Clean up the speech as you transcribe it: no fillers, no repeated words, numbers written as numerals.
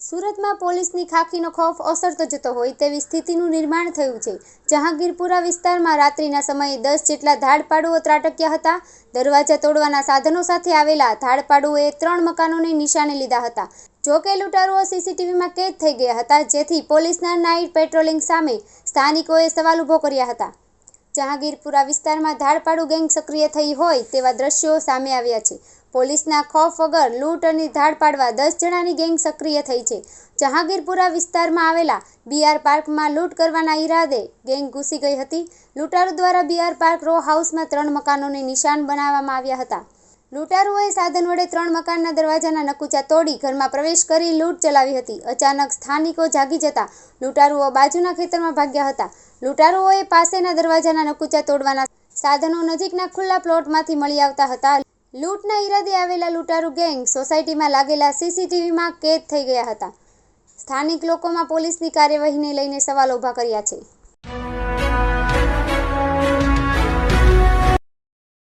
સુરતમાં પોલીસની ખાખીનો ખૌફ ઓસરતો જતો હોય તેવી સ્થિતિનું નિર્માણ થયું છે। જહાંગીરપુરા વિસ્તારમાં રાત્રિના સમયે 10 જેટલા ધાડપાડુઓ ત્રાટક્યા હતા। દરવાજા તોડવાના સાધનો સાથે આવેલા ધાડપાડુઓએ 3 મકાનોને નિશાને લીધા હતા। જો કે લૂંટારુઓ સીસીટીવીમાં કેદ થઈ ગયા હતા, જેથી પોલીસના નાઇટ પેટ્રોલિંગ સામે સ્થાનિકોએ સવાલ ઊભો કર્યા હતા। જહાંગીરપુરા વિસ્તારમાં ધાડપાડુ ગેંગ સક્રિય થઈ હોય તેવા દ્રશ્યો સામે આવ્યા છે। પોલીસના ખૌફ વગર લૂંટ અને ધાડ પાડવા 10 જણાની ગેંગ સક્રિય થઈ છે। જહાંગીરપુરા વિસ્તારમાં આવેલા બીઆર પાર્કમાં લૂંટ કરવાના ઈરાદે ગેંગ ઘૂસી ગઈ હતી। લૂંટારૂ દ્વારા બીઆર પાર્ક રો હાઉસમાં 3 મકાનોને નિશાન બનાવવામાં આવ્યા હતા। લૂંટારુઓએ સાધન વડે 3 મકાનના દરવાજાના નકુચા તોડી ઘરમાં પ્રવેશ કરી લૂંટ ચલાવી હતી। અચાનક સ્થાનિકો જાગી જતા લૂંટારુઓ બાજુના ખેતરમાં ભાગ્યા હતા। લૂંટારુઓએ પાસેના દરવાજાના નકુચા તોડવાના સાધનો નજીકના ખુલ્લા પ્લોટમાંથી મળી આવતા હતા। લૂંટના ઈરાદે આવેલા લૂંટારૂ ગેંગ સોસાયટીમાં લાગેલા સીસીટીવીમાં કેદ થઈ ગયા હતા। સ્થાનિક લોકોમાં પોલીસની કાર્યવાહીને લઈને સવાલો ઊભા કર્યા છે।